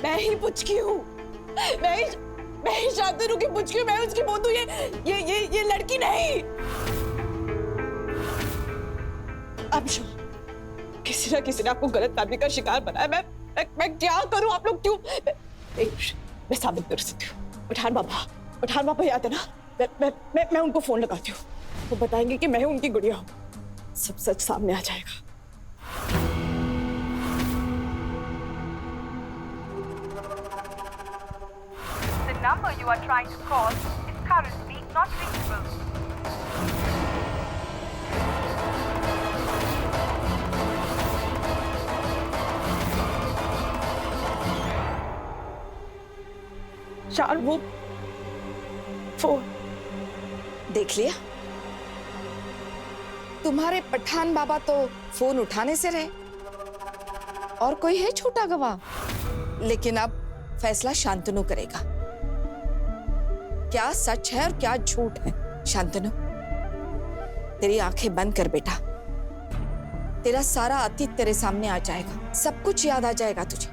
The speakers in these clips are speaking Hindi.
मैं ही पुचकी हूँ, मैं ही शांतनु की पुचकी हूँ, मैं उसकी बोतू, ये लड़की नहीं। अब किसी ने आपको गलत फहमी का शिकार बनाया। मैं क्या करूं? आप लोग क्यों? मैं साबित कर सकती हूँ। पठान बाबा याद है ना? मैं उनको फोन लगाती हूँ, वो बताएंगे कि मैं उनकी गुड़िया हूँ, सब सच सामने आ जाएगा। The number you are trying to call is currently not reachable. शान, वो देख लिया, तुम्हारे पठान बाबा तो फोन उठाने से रहे, और कोई है छोटा गवाह। लेकिन अब फैसला शांतनु करेगा, क्या सच है और क्या झूठ है। शांतनु, तेरी आंखें बंद कर बेटा, तेरा सारा अतीत तेरे सामने आ जाएगा, सब कुछ याद आ जाएगा तुझे।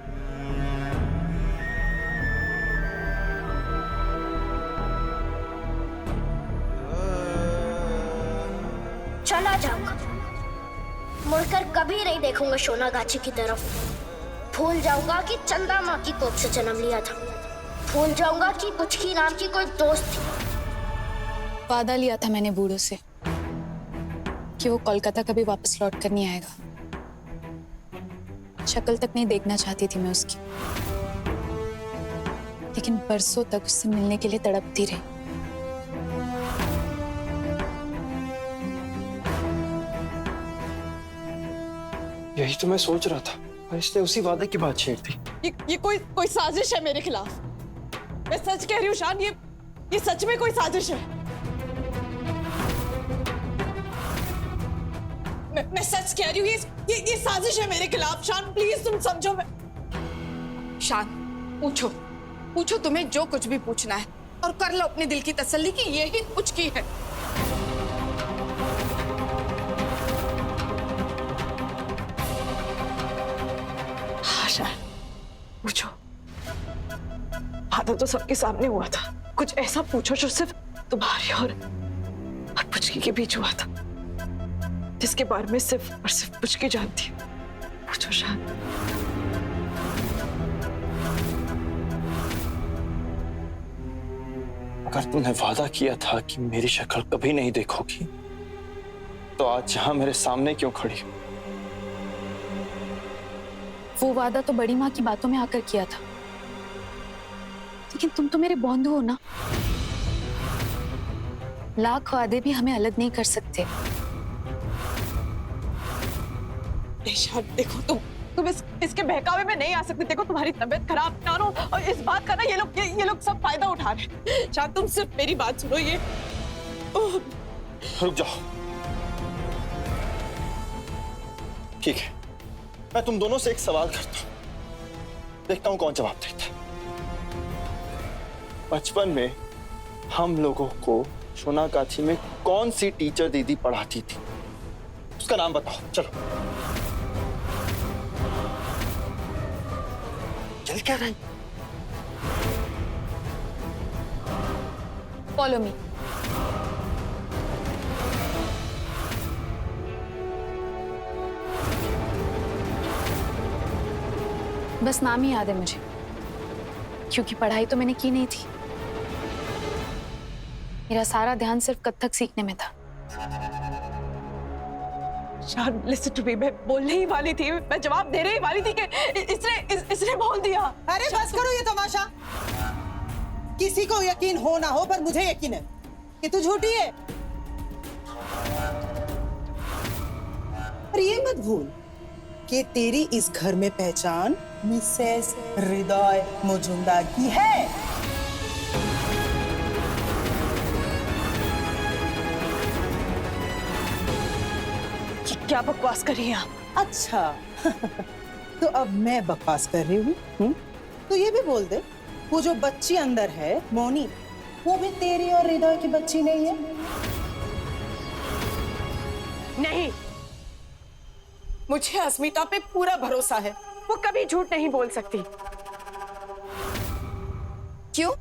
चला जाऊंगा, मुड़कर कभी नहीं देखूंगा सोनागाछी की तरफ। भूल जाऊंगा कि चंदा माँ की कोख से जन्म लिया था, भूल जाऊंगा कि पुचकी नाम की कोई दोस्त थी। वादा लिया था मैंने बूढ़ों से कि वो कोलकाता कभी वापस लौट कर नहीं आएगा। शक्ल तक नहीं देखना चाहती थी मैं उसकी, लेकिन बरसों तक उससे मिलने के लिए तड़पती रही। यही तो मैं सोच रहा था, और इसने उसी वादे की बात छेड़ दी। ये कोई साजिश है मेरे खिलाफ। मैं सच कह रही हूँ शान, ये सच में कोई साजिश है। मैं सच कह रही हूँ, ये साजिश है मेरे खिलाफ। शान प्लीज तुम समझो। शान, पूछो तुम्हें जो कुछ भी पूछना है, और कर लो अपने दिल की तसल्ली कि ये ही पुचकी है। पूछो, वादा तो सबके सामने हुआ था, कुछ ऐसा पूछो जो सिर्फ तुम्हारी और पुचकी के बीच हुआ था, जिसके बारे में सिर्फ और सिर्फ पुचकी जानती है। पूछो शान। अगर तुमने वादा किया था कि मेरी शक्ल कभी नहीं देखोगी, तो आज यहां मेरे सामने क्यों खड़ी हो? वो वादा तो बड़ी माँ की बातों में आकर किया था, लेकिन तुम तो मेरे बंधु हो ना। लाख वादे भी हमें अलग नहीं कर सकते। शान देखो, तुम इसके बहकावे में नहीं आ सकते। देखो तुम्हारी तबीयत खराब ना हो, और इस बात का ना ये लोग सब फायदा उठा रहे हैं। शान तुम सिर्फ मेरी बात सुनो। ये रुक जाओ, ठीक है, मैं तुम दोनों से एक सवाल करता हूं, देखता हूं कौन जवाब देता है। बचपन में हम लोगों को सोनागाछी में कौन सी टीचर दीदी पढ़ाती थी, उसका नाम बताओ। चलो चल क्या रही? Follow me. बस नाम ही याद है मुझे, क्योंकि पढ़ाई तो मैंने की नहीं थी। मेरा सारा ध्यान सिर्फ कथक सीखने में था। शान लिसन टू मी, मैं बोलने ही वाली थी, मैं जवाब देने ही वाली थी कि इसने बोल दिया। अरे बस करो ये तमाशा। किसी को यकीन हो ना हो, पर मुझे यकीन है कि तू झूठी है। पर ये मत भूल कि तेरी इस घर में पहचान मिसेस हृदय मुजुमदार की है। क्या बकवास कर रही हैं आप? अच्छा तो अब मैं बकवास कर रही हूँ। तो ये भी बोल दे, वो जो बच्ची अंदर है मौनी, वो भी तेरी और हृदय की बच्ची नहीं है? नहीं, मुझे अस्मिता पे पूरा भरोसा है, वो कभी झूठ नहीं बोल सकती। क्यों?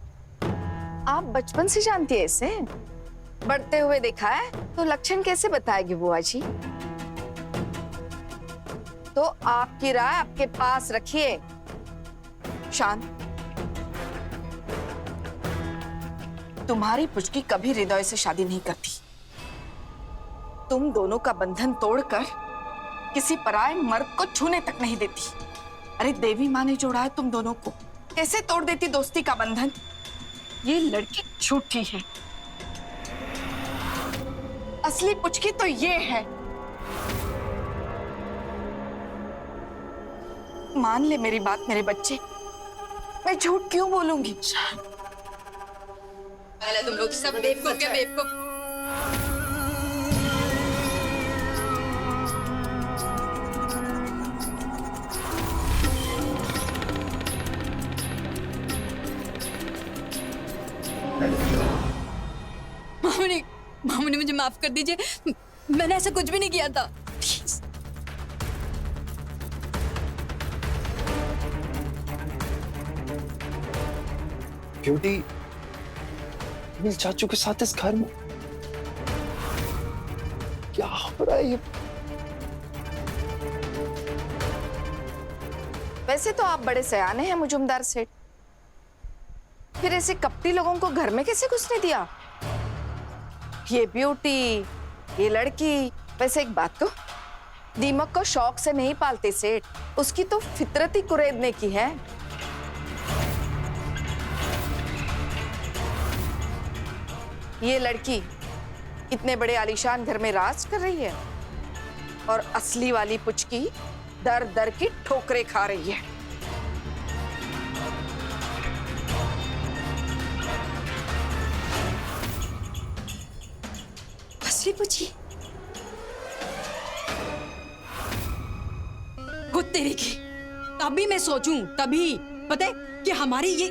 आप बचपन से जानती है इसे? बढ़ते हुए देखा है तो लक्षण कैसे बताएगी बुआ जी? तो आपकी राय आपके पास रखिए। शांत, तुम्हारी पुचकी कभी हृदय से शादी नहीं करती। तुम दोनों का बंधन तोड़कर किसी पराये मर्द को छूने तक नहीं देती। अरे देवी माँ ने जोड़ा है तुम दोनों को, कैसे तोड़ देती दोस्ती का बंधन? ये लड़की झूठी है। असली पुचकी तो ये है। मान ले मेरी बात मेरे बच्चे, मैं झूठ क्यों बोलूंगी? पहले तुम लोग सब बेवकूफ के बेवकूफ। मामू ने मुझे माफ कर दीजिए, मैंने ऐसा कुछ भी नहीं किया था, प्लीज। ब्यूटी अनिल चाचू के साथ इस घर में क्या हो रहा है ये? वैसे तो आप बड़े सयाने हैं मुजुमदार सेठ, फिर ऐसे कपटी लोगों को घर में कैसे घुसने दिया? ये ब्यूटी, ये लड़की। वैसे एक बात तो, दीमक को शौक से नहीं पालते सेठ, उसकी तो फितरत ही कुरेदने की है। ये लड़की इतने बड़े आलीशान घर में राज कर रही है और असली वाली पुचकी दर दर की ठोकरें खा रही है। असली पूछी खुद तेरे की। तभी मैं सोचूं, तभी पता है कि हमारी ये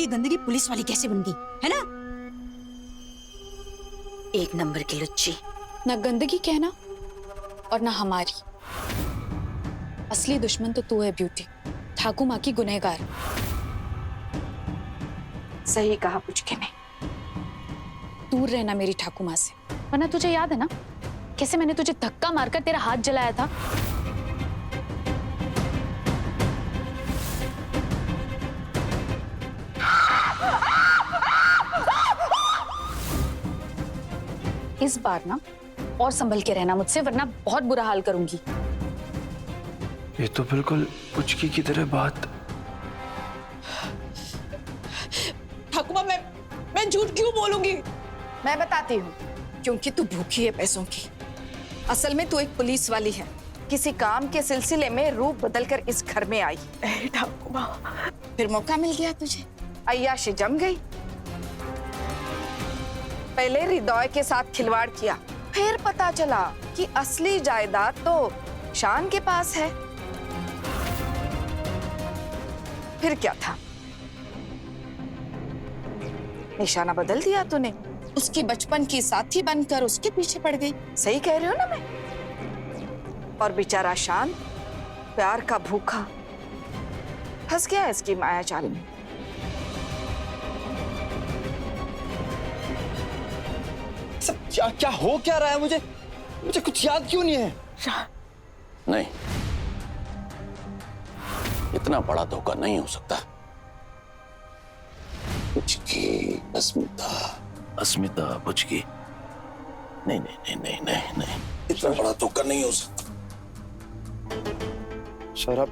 गंदगी पुलिस वाली कैसे बन गई, है ना? एक नंबर की लुच्ची। ना गंदगी कहना और ना हमारी। असली दुश्मन तो तू है ब्यूटी, ठाकुर माँ की गुनहगार। सही कहा पुचके ने। दूर रहना मेरी ठाकुर माँ से, वरना तुझे याद है ना कैसे मैंने तुझे धक्का मारकर तेरा हाथ जलाया था? इस बार ना और संभल के रहना मुझसे, वरना बहुत बुरा हाल करूंगी। ये तो बिल्कुल पुचकी की तरह बात। ठाकुमा, मैं झूठ क्यों बोलूंगी? मैं बताती हूँ, क्योंकि तू भूखी है पैसों की। असल में तू एक पुलिस वाली है, किसी काम के सिलसिले में रूप बदलकर इस घर में आई। ठाकुमा, फिर मौका मिल गया तुझे, अय्याशी जम गई। पहले हृदय के साथ खिलवाड़ किया, फिर पता चला कि असली जायदाद तो शान के पास है। फिर क्या था? निशाना बदल दिया तूने, उसकी बचपन की साथी बनकर उसके पीछे पड़ गई। सही कह रही हो ना मैं? और बेचारा शान, प्यार का भूखा, फंस गया इसकी माया जाल में। सब क्या हो क्या रहा है? मुझे कुछ याद क्यों नहीं है? नहीं, इतना बड़ा धोखा नहीं हो सकता। पुचकी, अस्मिता पुचकी, नहीं नहीं नहीं नहीं नहीं नहीं, इतना बड़ा धोखा नहीं हो सकता। शराब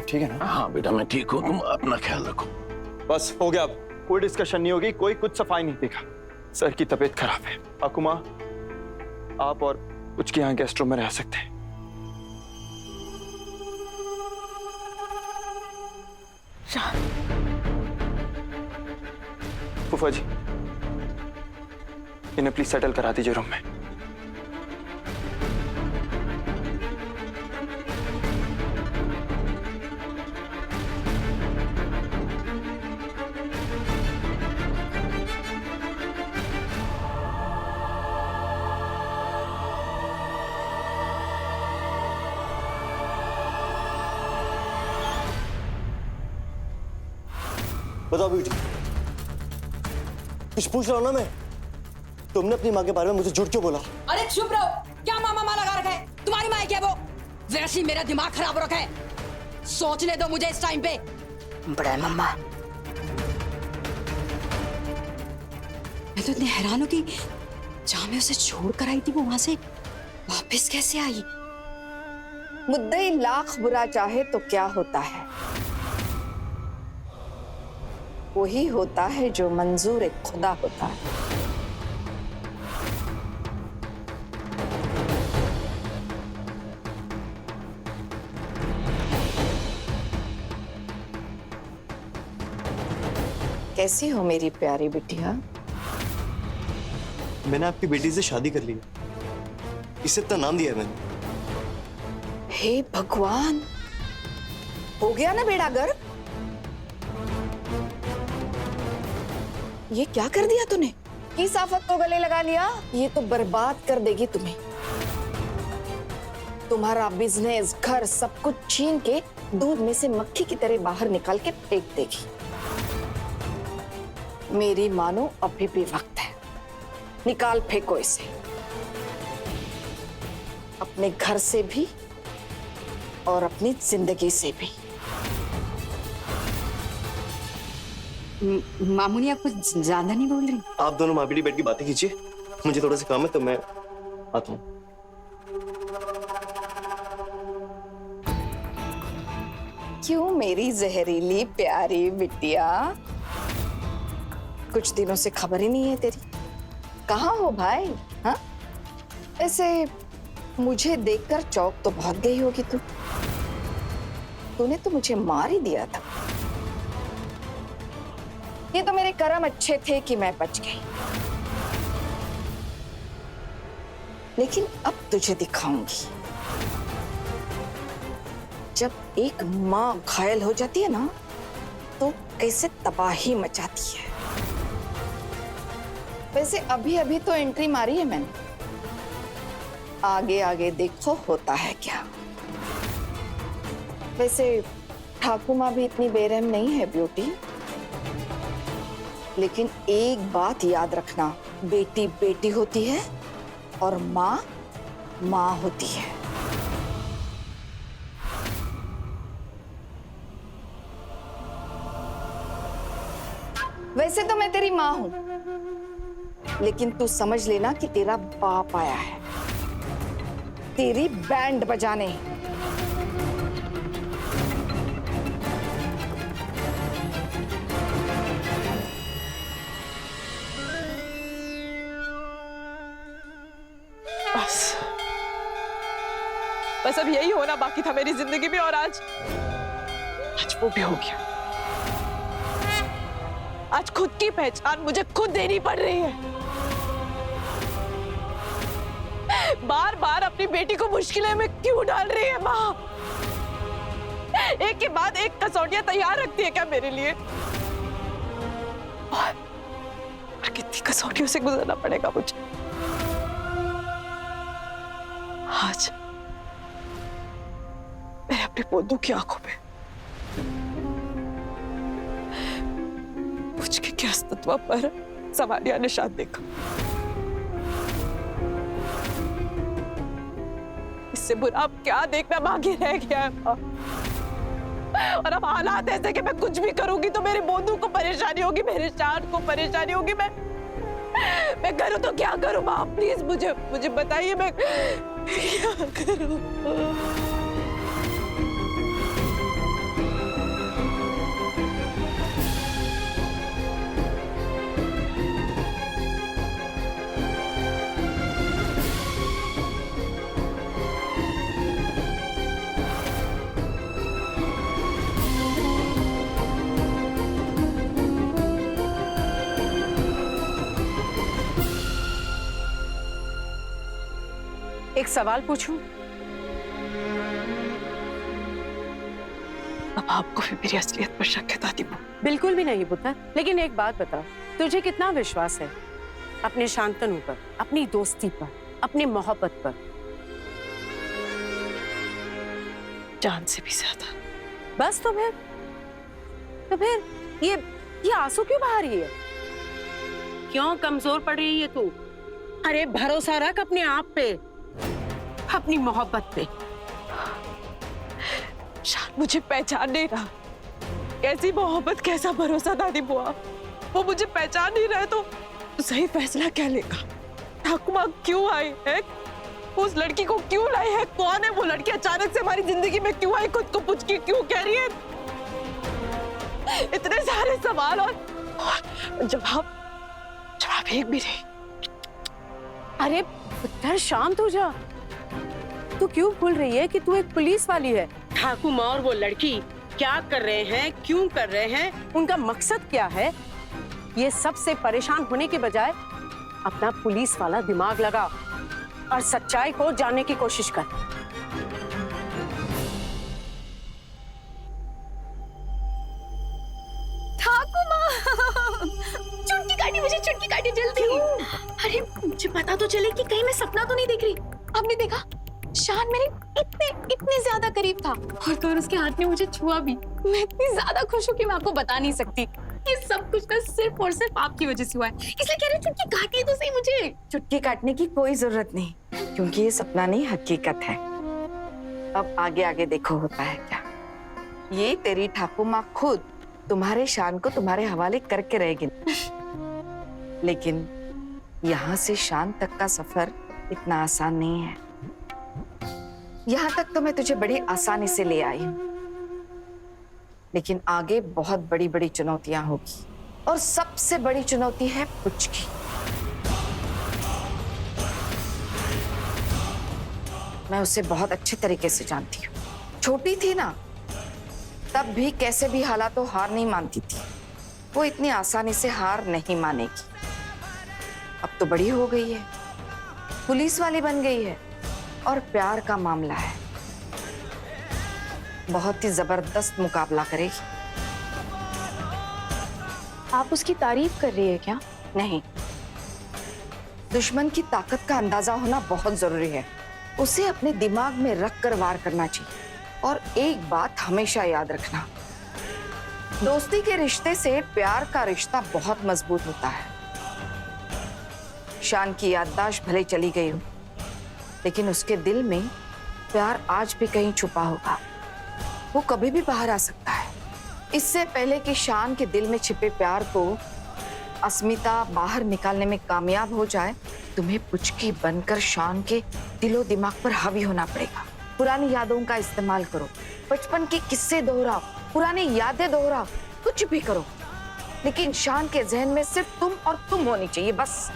ठीक है ना? हाँ बेटा, मैं ठीक हूँ, तुम अपना ख्याल रखो। बस हो गया, अब कोई डिस्कशन नहीं होगी, कोई कुछ सफाई नहीं देगा। सर की तबीयत खराब है। ठाकुमा, आप और पुचकी यहाँ गेस्ट रूम में रह सकते हैं। फूफा जी, इन्हें प्लीज सेटल करा दीजिए रूम में। बताओ ब्यूटी, कुछ पूछ रहा हूं ना मैं। तुमने अपनी माँ के बारे में मुझे झूठ क्यों बोला? अरे चुप रहो, क्या मामा लगा रखा है? तुम्हारी माँ है क्या वो? वैसे ही मेरा दिमाग खराब हो रखा है, सोचने दो मुझे इस टाइम पे। बड़ा मम्मा, मैं तो इतनी हैरान हूं कि जहां मैं उसे छोड़ कर आई थी वो वहां से वापस कैसे आई? मुद्दई लाख बुरा चाहे तो क्या होता है? वही होता है जो मंजूर एक खुदा होता है। कैसी हो मेरी प्यारी बिटिया? मैंने आपकी बेटी से शादी कर ली, इसे इतना नाम दिया है मैंने। हे भगवान, हो गया ना बेड़ा गर्क? ये क्या कर दिया तूने? किस आफत को गले लगा लिया? ये तो बर्बाद कर देगी तुम्हें। तुम्हारा बिजनेस, घर, सब कुछ छीन के दूध में से मक्खी की तरह बाहर निकाल के फेंक देगी। मेरी मानो अभी भी वक्त है, निकाल फेंको इसे, अपने घर से भी और अपनी जिंदगी से भी। मामूनी आप कुछ ज्यादा नहीं बोल रही? आप दोनों माँ बेटी बैठ के बातें कीजिए, मुझे थोड़ा सा काम है तो मैं आता हूँ। क्यों मेरी जहरीली प्यारी बिटिया, कुछ दिनों से खबर ही नहीं है तेरी। कहाँ हो भाई? हाँ, ऐसे मुझे देखकर चौक तो बहुत गई होगी तू। तूने तो मुझे मार ही दिया था। ये तो मेरे कर्म अच्छे थे कि मैं बच गई, लेकिन अब तुझे दिखाऊंगी। जब एक माँ घायल हो जाती है ना, तो कैसे तबाही मचाती है। वैसे अभी अभी तो एंट्री मारी है मैंने, आगे आगे देखो होता है क्या। वैसे ठाकुर माँ भी इतनी बेरहम नहीं है ब्यूटी, लेकिन एक बात याद रखना, बेटी बेटी होती है और माँ माँ होती है। वैसे तो मैं तेरी माँ हूं, लेकिन तू समझ लेना कि तेरा बाप आया है तेरी बैंड बजाने। बस अब यही होना बाकी था मेरी जिंदगी में, और आज वो भी हो गया। आज खुद की पहचान मुझे खुद देनी पड़ रही है। बार बार अपनी बेटी को मुश्किलें में क्यों डाल रही है माँ? एक के बाद एक कसौटियां तैयार रखती है क्या मेरे लिए? और कितनी कसौटियों से गुजरना पड़ेगा मुझे। आज मैंने अपने पोतों की आंखों में मुझके के अस्तित्व पर सवालिया निशान देखा। इससे बुरा अब क्या देखना बाकी रह गया है माँ? और अब हालात ऐसे कि मैं कुछ भी करूंगी तो मेरे बोंदू को परेशानी होगी, मेरे शान को परेशानी होगी। मैं करूं तो क्या करूं माँ? प्लीज मुझे बताइए मैं क्या करूं? एक सवाल पूछूं? अब आपको भी मेरी असलियत पर शक है दादी माँ? बिल्कुल भी नहीं पुत्र, लेकिन एक बात बता, तुझे कितना विश्वास है अपने शांतनु पर, अपनी दोस्ती पर, अपनी मोहब्बत पर? जान से भी ज्यादा। बस तो फिर ये ये आंसू क्यों बहा रही है? क्यों कमजोर पड़ रही है तू? अरे भरोसा रख अपने आप पे, अपनी मोहब्बत पे। शान मुझे पहचान नहीं रहा। कैसी मोहब्बत, कैसा भरोसा दादी बुआ। वो मुझे पहचान नहीं रहा तो सही फैसला क्या लेगा? ठाकुमा क्यों आई है? उस लड़की को क्यों लाई है? कौन है वो लड़की? अचानक से हमारी जिंदगी में क्यों आई? खुद को पूछ के क्यों कह रही है? इतने सारे सवाल और जवाब एक भी नहीं। अरे पुत्र शांत हो जा। तू क्यों भूल रही है कि तू एक पुलिस वाली है? ठाकुमा और वो लड़की क्या कर रहे हैं, क्यों कर रहे हैं, उनका मकसद क्या है, ये सबसे परेशान होने के बजाय अपना पुलिस वाला दिमाग लगा और सच्चाई को जानने की कोशिश कर। ठाकुमा, चुटकी काटी मुझे, चुटकी काटी जल्दी। अरे मुझे पता तो चले कि कहीं मैं सपना तो नहीं देख रही। आपने देखा शान मेरे इतने ज्यादा करीब था और उसके हाथ ने मुझे छुआ भी। मैं इतनी ज्यादा खुश हूँ कि मैं आपको बता नहीं सकती। ये सब कुछ ना सिर्फ और सिर्फ आपकी वजह से हुआ है, इसलिए कह रही हूँ चुटकी काटिए तो सही मुझे। चुटकी काटने की कोई जरूरत नहीं, क्योंकि ये सपना नहीं हकीकत है। अब आगे आगे देखो होता है क्या। ये तेरी ठाकुमा खुद तुम्हारे शान को तुम्हारे हवाले करके रहेगी, लेकिन यहाँ से शान तक का सफर इतना आसान नहीं है। यहाँ तक तो मैं तुझे बड़ी आसानी से ले आई हूँ, लेकिन आगे बहुत बड़ी बड़ी चुनौतियां होगी, और सबसे बड़ी चुनौती है पुचकी। मैं उसे बहुत अच्छे तरीके से जानती हूँ। छोटी थी ना, तब भी कैसे भी हालातों हार नहीं मानती थी। वो इतनी आसानी से हार नहीं मानेगी। अब तो बड़ी हो गई है, पुलिस वाली बन गई है, और प्यार का मामला है, बहुत ही जबरदस्त मुकाबला करेगी। आप उसकी तारीफ कर रही है क्या? नहीं, दुश्मन की ताकत का अंदाजा होना बहुत जरूरी है। उसे अपने दिमाग में रख कर वार करना चाहिए। और एक बात हमेशा याद रखना, दोस्ती के रिश्ते से प्यार का रिश्ता बहुत मजबूत होता है। शान की याददाश्त भले चली गई हो, लेकिन उसके दिल में प्यार आज भी कहीं छुपा होगा। वो कभी भी बाहर आ सकता है। इससे पहले कि शान के दिल में छिपे प्यार को अस्मिता बाहर निकालने में कामयाब हो जाए, तुम्हें पुचकी बनकर शान के दिलो दिमाग पर हावी होना पड़ेगा। पुरानी यादों का इस्तेमाल करो, बचपन के किस्से दोहराओ, पुरानी यादें दोहराओ, कुछ भी करो, लेकिन शान के जहन में सिर्फ तुम और तुम होनी चाहिए, बस।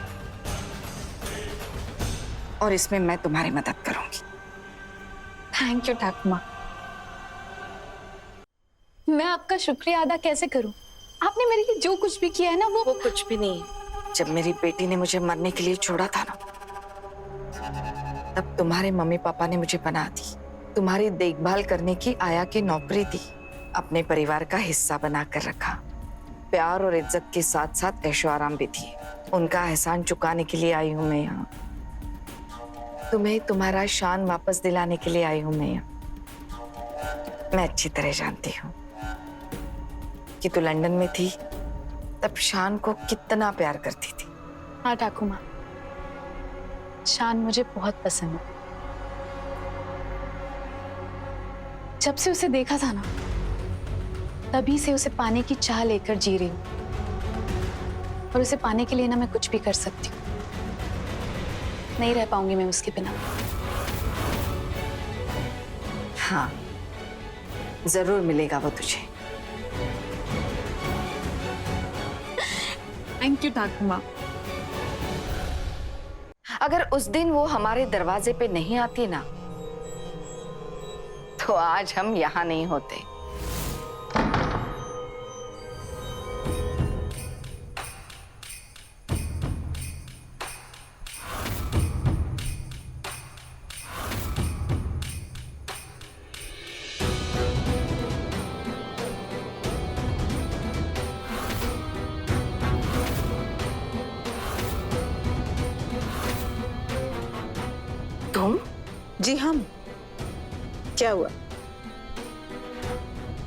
और इसमें मैं तुम्हारी मदद करूंगी। थैंक यू ठाकुमा। मैं आपका शुक्रिया अदा कैसे करूं? आपने मेरे लिए जो कुछ भी किया है ना, वो कुछ भी नहीं। जब मेरी बेटी ने मुझे मरने के लिए छोड़ा था ना, तब तुम्हारे मम्मी पापा ने मुझे पनाह दी, तुम्हारी देखभाल करने की आया की नौकरी दी, अपने परिवार का हिस्सा बनाकर रखा, प्यार और इज्जत के साथ साथ ऐशो आराम भी दिए। उनका एहसान चुकाने के लिए आई हूँ मैं यहाँ। तुम्हें तुम्हारा शान वापस दिलाने के लिए आई हूँ मैं यहाँ। मैं अच्छी तरह जानती हूँ कि तू लंदन में थी, तब शान को कितना प्यार करती थी। हाँ ठाकुमा, शान मुझे बहुत पसंद है। जब से उसे देखा था ना, तभी से उसे पाने की चाह लेकर जी रही हूँ, और उसे पाने के लिए ना मैं कुछ भी कर सकती हूँ। नहीं रह पाऊंगी मैं उसके बिना। हाँ, जरूर मिलेगा वो तुझे। थैंक यू ठाकुमा। अगर उस दिन वो हमारे दरवाजे पे नहीं आती ना, तो आज हम यहाँ नहीं होते। तुम? जी हम। क्या हुआ?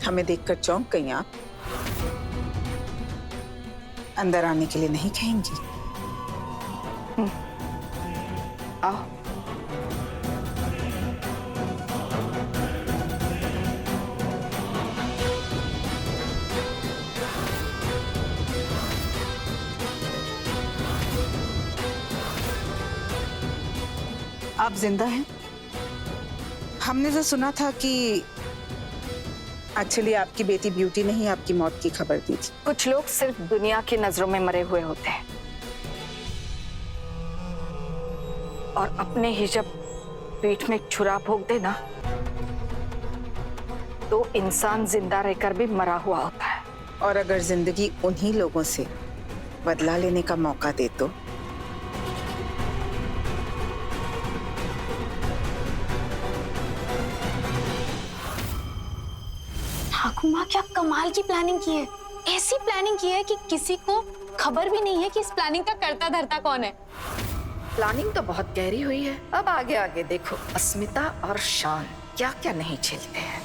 हमें देखकर चौंक गई आप? अंदर आने के लिए नहीं कहेंगी? आओ। आप जिंदा हैं? हमने तो सुना था कि एक्चुअली आपकी बेटी ब्यूटी ने ही आपकी मौत की खबर दी थी। कुछ लोग सिर्फ दुनिया की नजरों में मरे हुए होते हैं, और अपने ही जब पीठ में छुरा भोंक दे ना, तो इंसान जिंदा रहकर भी मरा हुआ होता है। और अगर जिंदगी उन्हीं लोगों से बदला लेने का मौका दे तो? ठाकुर माँ क्या कमाल की प्लानिंग की है। ऐसी प्लानिंग की है कि किसी को खबर भी नहीं है कि इस प्लानिंग का करता धरता कौन है। प्लानिंग तो बहुत गहरी हुई है। अब आगे आगे देखो, अस्मिता और शान क्या क्या नहीं झेलते हैं।